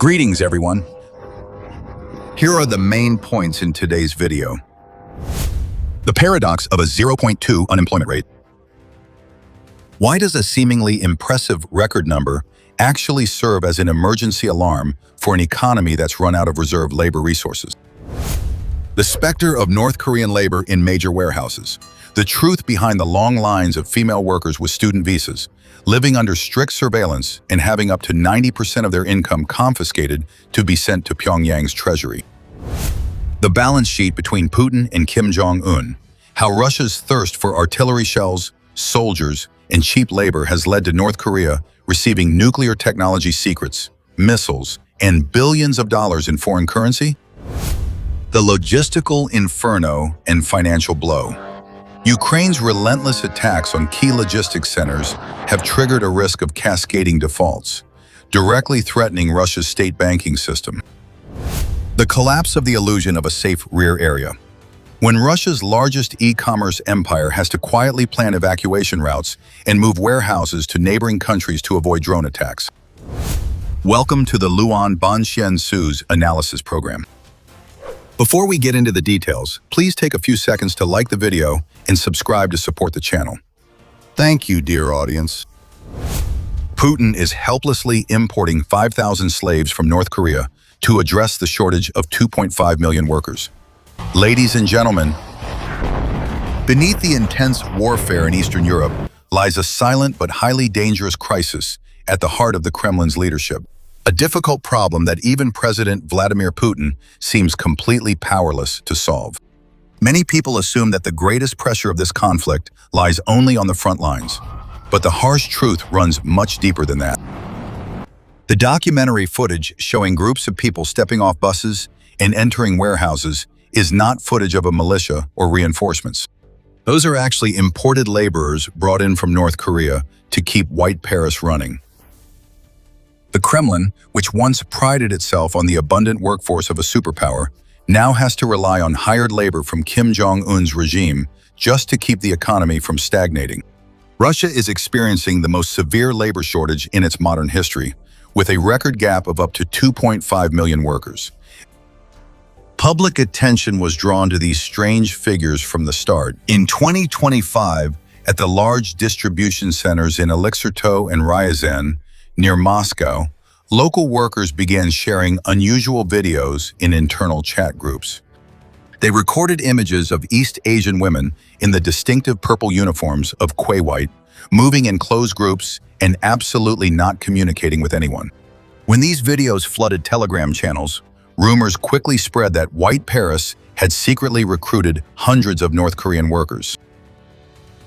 Greetings, everyone. Here are the main points in today's video. The paradox of a 0.2 unemployment rate. Why does a seemingly impressive record number actually serve as an emergency alarm for an economy that's run out of reserve labor resources? The specter of North Korean labor in major warehouses. The truth behind the long lines of female workers with student visas, living under strict surveillance and having up to 90% of their income confiscated to be sent to Pyongyang's treasury. The balance sheet between Putin and Kim Jong-un. How Russia's thirst for artillery shells, soldiers, and cheap labor has led to North Korea receiving nuclear technology secrets, missiles, and billions of dollars in foreign currency. The logistical inferno and financial blow. Ukraine's relentless attacks on key logistics centers have triggered a risk of cascading defaults, directly threatening Russia's state banking system. The collapse of the illusion of a safe rear area. When Russia's largest e-commerce empire has to quietly plan evacuation routes and move warehouses to neighboring countries to avoid drone attacks. Welcome to the Luan Banxian Su's analysis program. Before we get into the details, please take a few seconds to like the video and subscribe to support the channel. Thank you, dear audience. Putin is helplessly importing 5,000 slaves from North Korea to address the shortage of 2.5 million workers. Ladies and gentlemen, beneath the intense warfare in Eastern Europe lies a silent but highly dangerous crisis at the heart of the Kremlin's leadership. A difficult problem that even President Vladimir Putin seems completely powerless to solve. Many people assume that the greatest pressure of this conflict lies only on the front lines, but the harsh truth runs much deeper than that. The documentary footage showing groups of people stepping off buses and entering warehouses is not footage of a militia or reinforcements. Those are actually imported laborers brought in from North Korea to keep Whiteberries running. The Kremlin, which once prided itself on the abundant workforce of a superpower, now has to rely on hired labor from Kim Jong-un's regime just to keep the economy from stagnating. Russia is experiencing the most severe labor shortage in its modern history, with a record gap of up to 2.5 million workers. Public attention was drawn to these strange figures from the start. In 2025, at the large distribution centers in Elixirto and Ryazan, near Moscow, local workers began sharing unusual videos in internal chat groups. They recorded images of East Asian women in the distinctive purple uniforms of Quay, moving in closed groups and absolutely not communicating with anyone. When these videos flooded Telegram channels, rumors quickly spread that Whiteberries had secretly recruited hundreds of North Korean workers.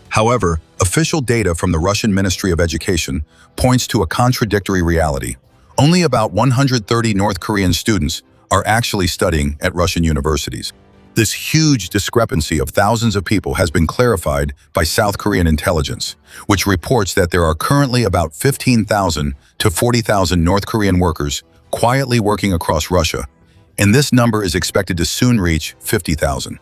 However, official data from the Russian Ministry of Education points to a contradictory reality. Only about 130 North Korean students are actually studying at Russian universities. This huge discrepancy of thousands of people has been clarified by South Korean intelligence, which reports that there are currently about 15,000 to 40,000 North Korean workers quietly working across Russia, and this number is expected to soon reach 50,000.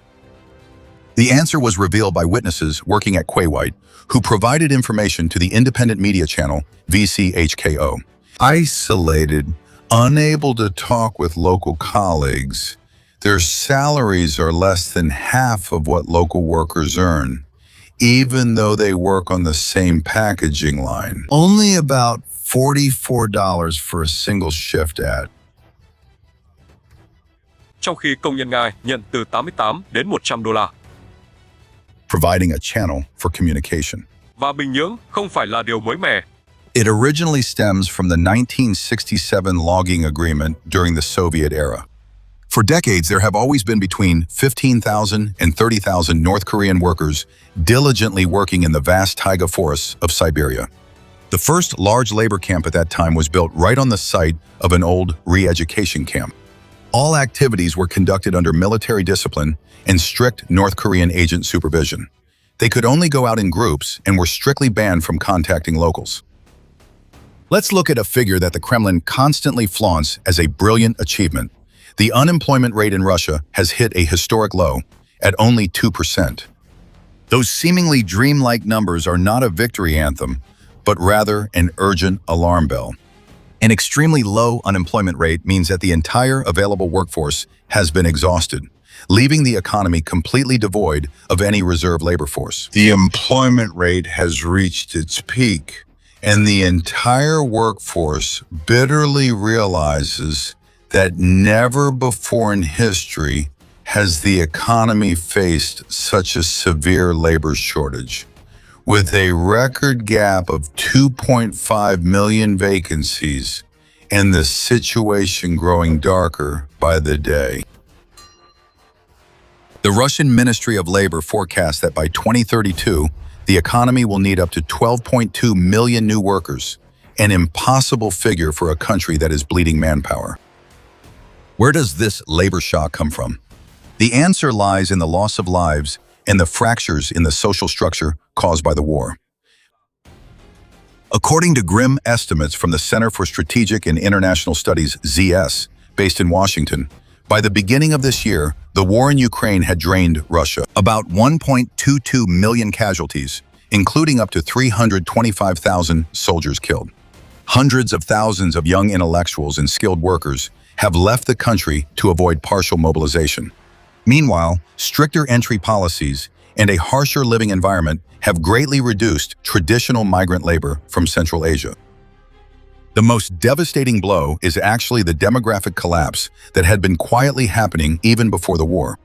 The answer was revealed by witnesses working at Quay, who provided information to the independent media channel VCHKO. Isolated, unable to talk with local colleagues, their salaries are less than half of what local workers earn, even though they work on the same packaging line. Only about $44 for a single shift at. Trong khi công nhân Nga nhận từ 88 đến 100 đô la. Providing a channel for communication. Và Bình Nhưỡng không phải là điều mới mẻ. It originally stems from the 1967 logging agreement during the Soviet era. For decades, there have always been between 15,000 and 30,000 North Korean workers diligently working in the vast taiga forests of Siberia. The first large labor camp at that time was built right on the site of an old re-education camp. All activities were conducted under military discipline and strict North Korean agent supervision. They could only go out in groups and were strictly banned from contacting locals. Let's look at a figure that the Kremlin constantly flaunts as a brilliant achievement. The unemployment rate in Russia has hit a historic low at only 2%. Those seemingly dreamlike numbers are not a victory anthem, but rather an urgent alarm bell. An extremely low unemployment rate means that the entire available workforce has been exhausted, leaving the economy completely devoid of any reserve labor force. The employment rate has reached its peak, and the entire workforce bitterly realizes that never before in history has the economy faced such a severe labor shortage. With a record gap of 2.5 million vacancies and the situation growing darker by the day. The Russian Ministry of Labor forecasts that by 2032, the economy will need up to 12.2 million new workers, an impossible figure for a country that is bleeding manpower. Where does this labor shock come from? The answer lies in the loss of lives and the fractures in the social structure caused by the war. According to grim estimates from the Center for Strategic and International Studies, ZS, based in Washington, by the beginning of this year, the war in Ukraine had drained Russia. About 1.22 million casualties, including up to 325,000 soldiers killed. Hundreds of thousands of young intellectuals and skilled workers have left the country to avoid partial mobilization. Meanwhile, stricter entry policies and a harsher living environment have greatly reduced traditional migrant labor from Central Asia. The most devastating blow is actually the demographic collapse that had been quietly happening even before the war.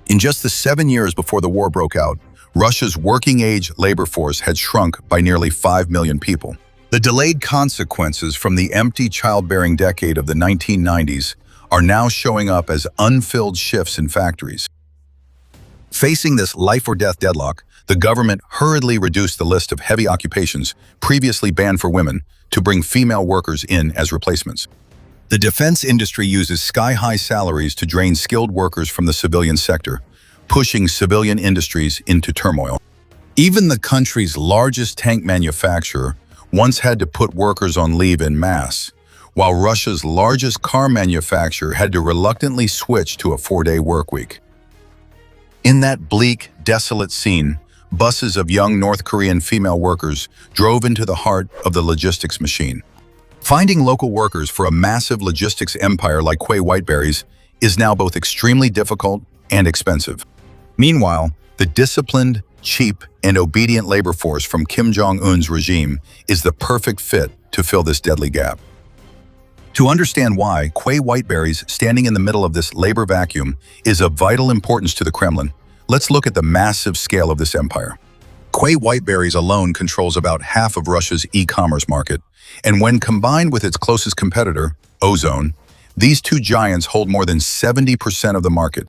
In just the 7 years before the war broke out, Russia's working-age labor force had shrunk by nearly 5 million people. The delayed consequences from the empty childbearing decade of the 1990s are now showing up as unfilled shifts in factories. Facing this life-or-death deadlock, the government hurriedly reduced the list of heavy occupations previously banned for women to bring female workers in as replacements. The defense industry uses sky-high salaries to drain skilled workers from the civilian sector, pushing civilian industries into turmoil. Even the country's largest tank manufacturer once had to put workers on leave en masse, while Russia's largest car manufacturer had to reluctantly switch to a 4-day workweek. In that bleak, desolate scene, buses of young North Korean female workers drove into the heart of the logistics machine. Finding local workers for a massive logistics empire like Quay Whiteberries is now both extremely difficult and expensive. Meanwhile, the disciplined, cheap, and obedient labor force from Kim Jong-un's regime is the perfect fit to fill this deadly gap. To understand why Quay Whiteberries standing in the middle of this labor vacuum is of vital importance to the Kremlin, let's look at the massive scale of this empire. Quay Whiteberries alone controls about half of Russia's e-commerce market, and when combined with its closest competitor, Ozone, these two giants hold more than 70% of the market.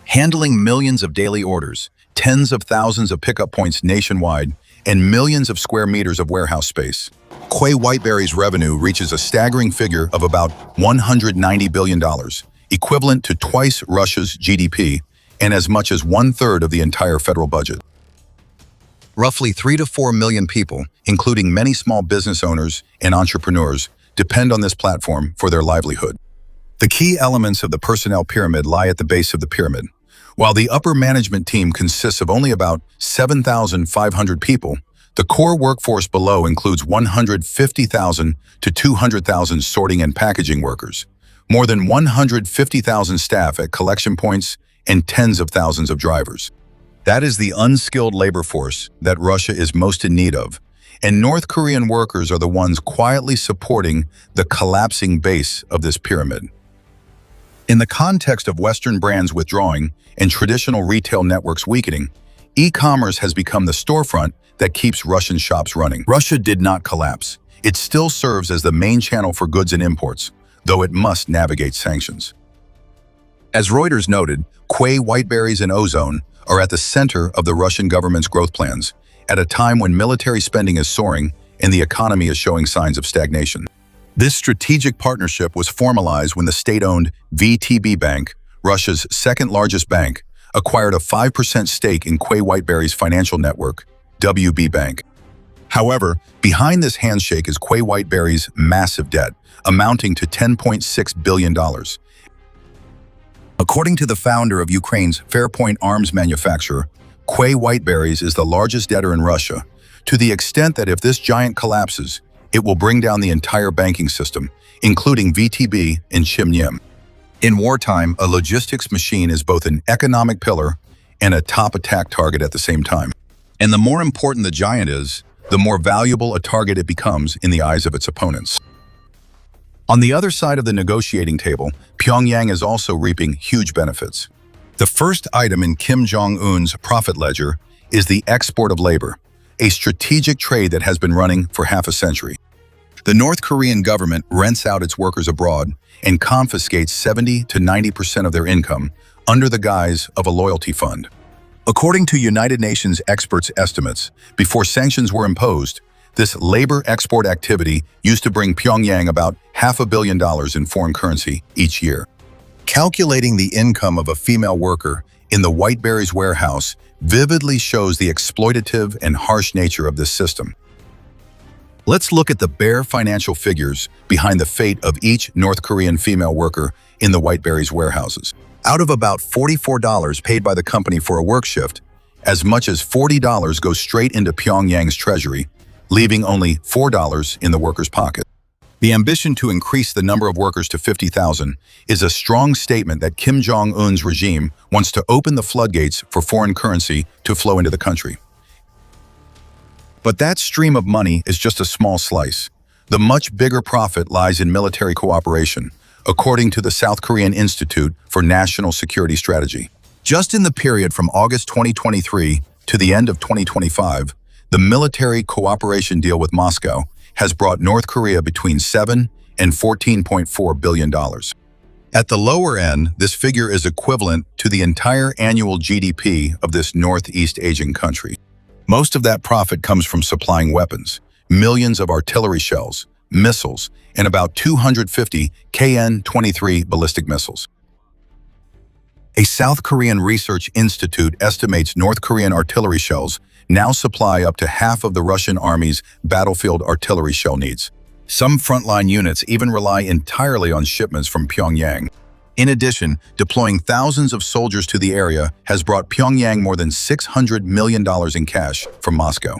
Handling millions of daily orders, tens of thousands of pickup points nationwide, and millions of square meters of warehouse space, Quay Whiteberries' revenue reaches a staggering figure of about $190 billion, equivalent to twice Russia's GDP and as much as 1/3 of the entire federal budget. Roughly 3 to 4 million people, including many small business owners and entrepreneurs, depend on this platform for their livelihood. The key elements of the personnel pyramid lie at the base of the pyramid. While the upper management team consists of only about 7,500 people, the core workforce below includes 150,000 to 200,000 sorting and packaging workers, more than 150,000 staff at collection points, and tens of thousands of drivers. That is the unskilled labor force that Russia is most in need of, and North Korean workers are the ones quietly supporting the collapsing base of this pyramid. In the context of Western brands withdrawing and traditional retail networks weakening, e-commerce has become the storefront that keeps Russian shops running. Russia did not collapse. It still serves as the main channel for goods and imports, though it must navigate sanctions. As Reuters noted, Quay Whiteberries and Ozone are at the center of the Russian government's growth plans, at a time when military spending is soaring and the economy is showing signs of stagnation. This strategic partnership was formalized when the state-owned VTB Bank, Russia's second-largest bank, acquired a 5% stake in Quay Whiteberries' financial network, WB Bank. However, behind this handshake is Quay Whiteberries' massive debt, amounting to $10.6 billion. According to the founder of Ukraine's Fairpoint arms manufacturer, Quay Whiteberries is the largest debtor in Russia, to the extent that if this giant collapses, it will bring down the entire banking system, including VTB and Chimnyem. In wartime, a logistics machine is both an economic pillar and a top attack target at the same time. And the more important the giant is, the more valuable a target it becomes in the eyes of its opponents. On the other side of the negotiating table, Pyongyang is also reaping huge benefits. The first item in Kim Jong-un's profit ledger is the export of labor, a strategic trade that has been running for half a century. The North Korean government rents out its workers abroad and confiscates 70 to 90% of their income under the guise of a loyalty fund. According to United Nations experts' estimates, before sanctions were imposed, this labor export activity used to bring Pyongyang about $500 million in foreign currency each year. Calculating the income of a female worker in the Whiteberries warehouse vividly shows the exploitative and harsh nature of this system. Let's look at the bare financial figures behind the fate of each North Korean female worker in the Whiteberries warehouses. Out of about $44 paid by the company for a work shift, as much as $40 goes straight into Pyongyang's treasury, leaving only $4 in the worker's pocket. The ambition to increase the number of workers to 50,000 is a strong statement that Kim Jong-un's regime wants to open the floodgates for foreign currency to flow into the country. But that stream of money is just a small slice. The much bigger profit lies in military cooperation, according to the South Korean Institute for National Security Strategy. Just in the period from August 2023 to the end of 2025, the military cooperation deal with Moscow has brought North Korea between $7 and $14.4 billion. At the lower end, this figure is equivalent to the entire annual GDP of this Northeast Asian country. Most of that profit comes from supplying weapons, millions of artillery shells, missiles, and about 250 KN-23 ballistic missiles. A South Korean research institute estimates North Korean artillery shells now supply up to half of the Russian army's battlefield artillery shell needs. Some frontline units even rely entirely on shipments from Pyongyang. In addition, deploying thousands of soldiers to the area has brought Pyongyang more than $600 million in cash from Moscow.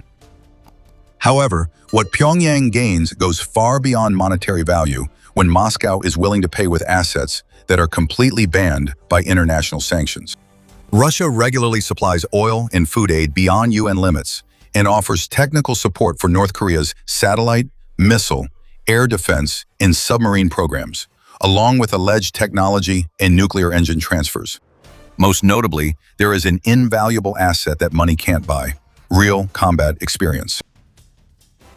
However, what Pyongyang gains goes far beyond monetary value when Moscow is willing to pay with assets that are completely banned by international sanctions. Russia regularly supplies oil and food aid beyond UN limits and offers technical support for North Korea's satellite, missile, air defense, and submarine programs, along with alleged technology and nuclear engine transfers. Most notably, there is an invaluable asset that money can't buy: real combat experience.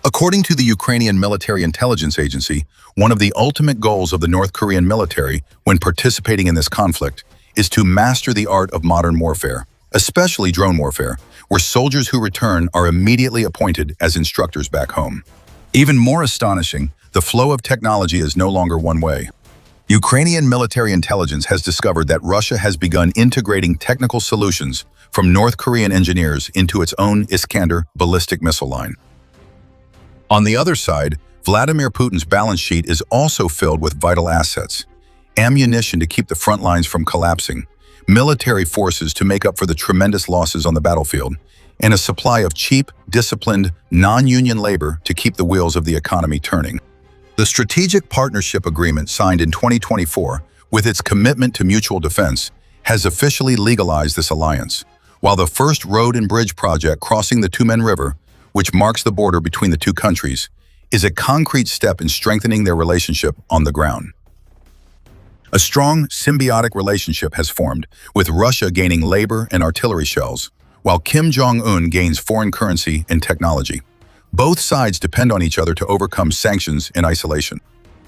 According to the Ukrainian Military Intelligence Agency, one of the ultimate goals of the North Korean military when participating in this conflict is to master the art of modern warfare, especially drone warfare, where soldiers who return are immediately appointed as instructors back home. Even more astonishing, the flow of technology is no longer one way. Ukrainian military intelligence has discovered that Russia has begun integrating technical solutions from North Korean engineers into its own Iskander ballistic missile line. On the other side, Vladimir Putin's balance sheet is also filled with vital assets: ammunition to keep the front lines from collapsing, military forces to make up for the tremendous losses on the battlefield, and a supply of cheap, disciplined, non-union labor to keep the wheels of the economy turning. The Strategic Partnership Agreement signed in 2024, with its commitment to mutual defense, has officially legalized this alliance, while the first road and bridge project crossing the Tumen River, which marks the border between the two countries, is a concrete step in strengthening their relationship on the ground. A strong, symbiotic relationship has formed, with Russia gaining labor and artillery shells, while Kim Jong-un gains foreign currency and technology. Both sides depend on each other to overcome sanctions and isolation.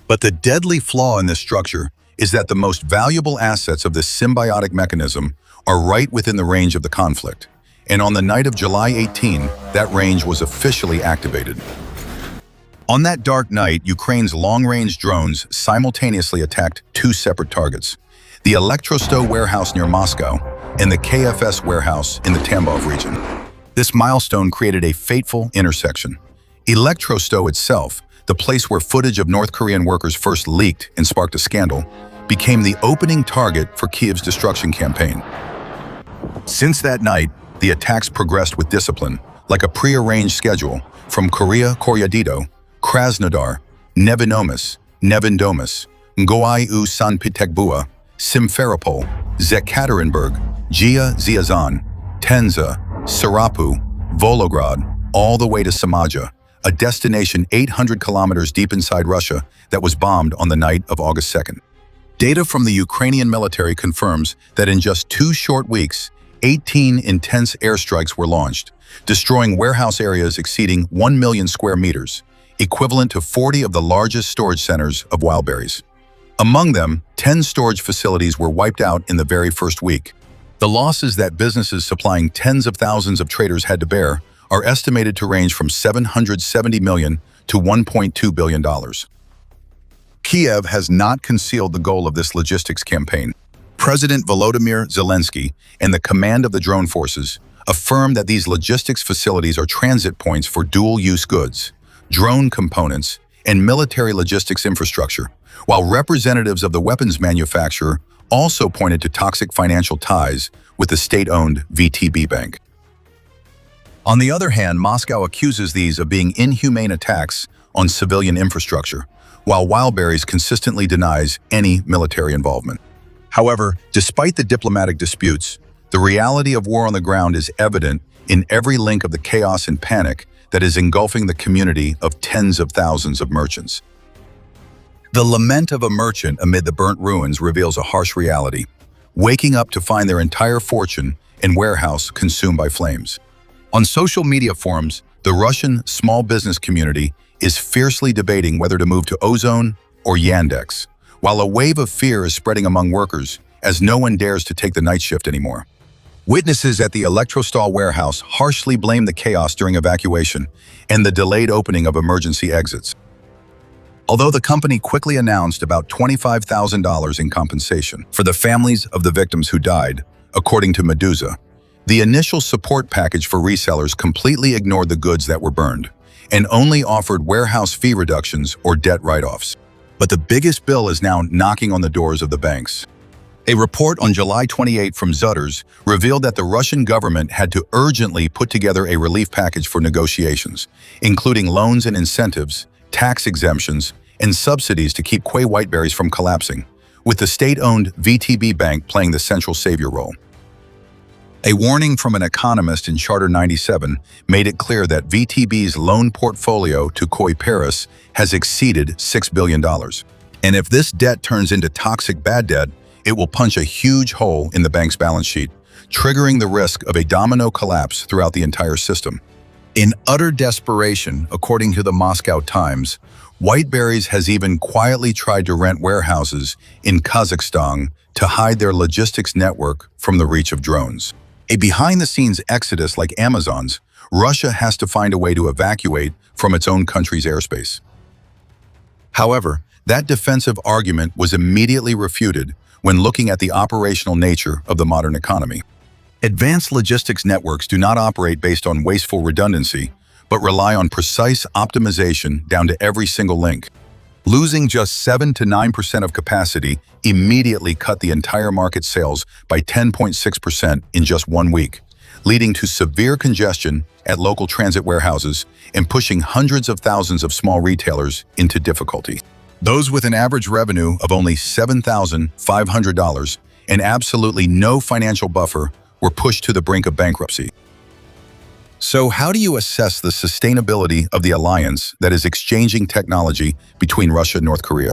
But the deadly flaw in this structure is that the most valuable assets of this symbiotic mechanism are right within the range of the conflict. And on the night of July 18, that range was officially activated. On that dark night, Ukraine's long-range drones simultaneously attacked two separate targets: the Elektrosto warehouse near Moscow and the KFS warehouse in the Tambov region. This milestone created a fateful intersection. Elektrosto itself, the place where footage of North Korean workers first leaked and sparked a scandal, became the opening target for Kyiv's destruction campaign. Since that night, the attacks progressed with discipline, like a prearranged schedule, from Korea Koryadido, Krasnodar, Nevinomius, Nevindomus, Ngoai u San Petersburg, Simferopol, Zekaterinburg, Gia Ziazan, Tenza, Sarapu, Volograd, all the way to Samaja, a destination 800 kilometers deep inside Russia that was bombed on the night of August 2nd. Data from the Ukrainian military confirms that in just 2 short weeks, 18 intense airstrikes were launched, destroying warehouse areas exceeding 1 million square meters, equivalent to 40 of the largest storage centers of Whiteberries. Among them, 10 storage facilities were wiped out in the very first week. The losses that businesses supplying tens of thousands of traders had to bear are estimated to range from $770 million to $1.2 billion. Kiev has not concealed the goal of this logistics campaign. President Volodymyr Zelensky and the command of the drone forces affirm that these logistics facilities are transit points for dual-use goods, drone components, and military logistics infrastructure, while representatives of the weapons manufacturer also pointed to toxic financial ties with the state-owned VTB Bank. On the other hand, Moscow accuses these of being inhumane attacks on civilian infrastructure, while Whiteberries consistently denies any military involvement. However, despite the diplomatic disputes, the reality of war on the ground is evident in every link of the chaos and panic that is engulfing the community of tens of thousands of merchants. The lament of a merchant amid the burnt ruins reveals a harsh reality, waking up to find their entire fortune and warehouse consumed by flames. On social media forums, the Russian small business community is fiercely debating whether to move to Ozone or Yandex, while a wave of fear is spreading among workers as no one dares to take the night shift anymore. Witnesses at the Electrostal warehouse harshly blame the chaos during evacuation and the delayed opening of emergency exits. Although the company quickly announced about $25,000 in compensation for the families of the victims who died, according to Medusa, the initial support package for resellers completely ignored the goods that were burned and only offered warehouse fee reductions or debt write-offs. But the biggest bill is now knocking on the doors of the banks. A report on July 28 from Reuters revealed that the Russian government had to urgently put together a relief package for negotiations, including loans and incentives, tax exemptions, and subsidies to keep Quay Whiteberries from collapsing, with the state-owned VTB Bank playing the central savior role. A warning from an economist in Charter 97 made it clear that VTB's loan portfolio to Quay Paris has exceeded $6 billion. And if this debt turns into toxic bad debt, it will punch a huge hole in the bank's balance sheet, triggering the risk of a domino collapse throughout the entire system. In utter desperation, according to the Moscow Times, Whiteberries has even quietly tried to rent warehouses in Kazakhstan to hide their logistics network from the reach of drones. A behind-the-scenes exodus like Amazon's, Russia has to find a way to evacuate from its own country's airspace. However, that defensive argument was immediately refuted when looking at the operational nature of the modern economy. Advanced logistics networks do not operate based on wasteful redundancy, but rely on precise optimization down to every single link. Losing just 7 to 9% of capacity immediately cut the entire market sales by 10.6% in just 1 week, leading to severe congestion at local transit warehouses and pushing hundreds of thousands of small retailers into difficulty. Those with an average revenue of only $7,500 and absolutely no financial buffer were pushed to the brink of bankruptcy. So how do you assess the sustainability of the alliance that is exchanging technology between Russia and North Korea?